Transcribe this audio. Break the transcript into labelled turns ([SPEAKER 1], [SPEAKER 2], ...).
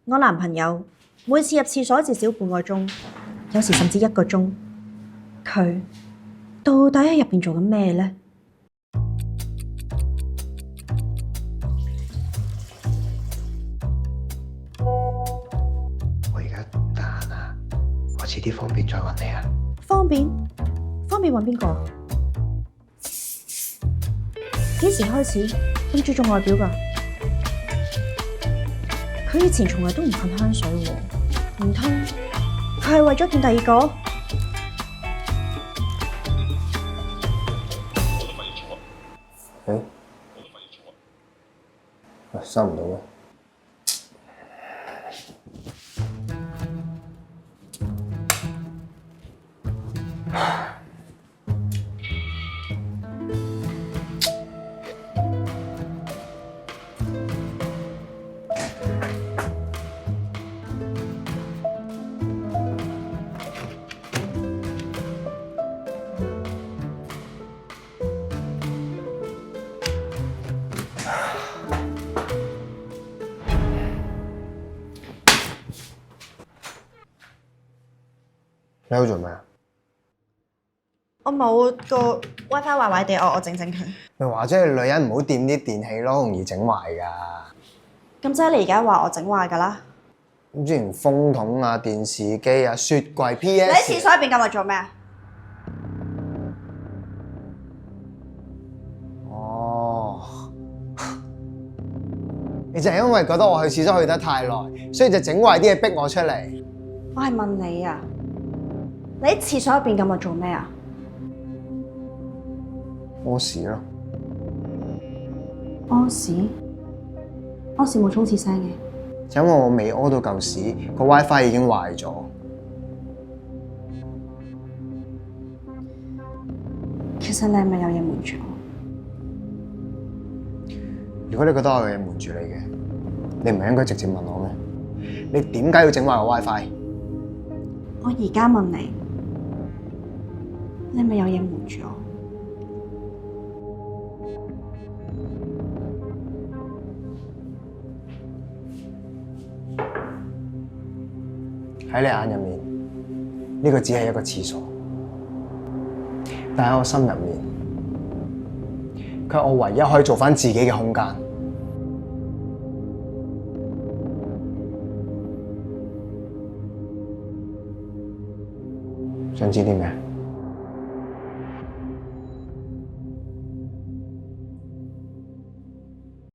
[SPEAKER 1] 我男朋友每次入廁所至少半個鐘，有時甚至1個鐘。佢到底喺入邊做緊咩呢？
[SPEAKER 2] 我而家得閒啊，我遲啲方便再揾你啊。
[SPEAKER 1] 方便？方便揾邊個？幾時開始咁注重外表㗎？佢以前從來都唔噴香水喎，唔通佢係為咗見第二個？
[SPEAKER 2] 收唔到啊！你喺度做咩啊？
[SPEAKER 1] 我冇個 WiFi 壞壞地，我整佢。
[SPEAKER 2] 咪話啫，女人唔好掂啲電器咯，容易整壞㗎。
[SPEAKER 1] 咁即係你而家話我整壞㗎啦？
[SPEAKER 2] 咁之前風筒啊、電視機啊、雪櫃、PS，
[SPEAKER 1] 你喺廁所入邊咁耐做咩啊？
[SPEAKER 2] 哦，你就係因為覺得我去廁所去得太耐，所以就整壞啲嘢逼我出嚟。
[SPEAKER 1] 我係問你啊，你喺廁所入邊咁耐做咩啊？
[SPEAKER 2] 屙屎咯。
[SPEAKER 1] 屙屎？屙屎冇沖廁聲嘅。
[SPEAKER 2] 就因為我未屙到嚿屎，個 WiFi 已經壞咗。
[SPEAKER 1] 其實你係咪有嘢瞞住我？
[SPEAKER 2] 如果你覺得我有嘢瞞住你嘅，你唔係應該直接問我咩？你點解要整壞個 WiFi？
[SPEAKER 1] 我而家問你，你係咪有嘢瞞住我？
[SPEAKER 2] 喺你眼入面，呢個只係一個廁所，但喺我心入面，佢係我唯一可以做返自己嘅空間。想知啲咩？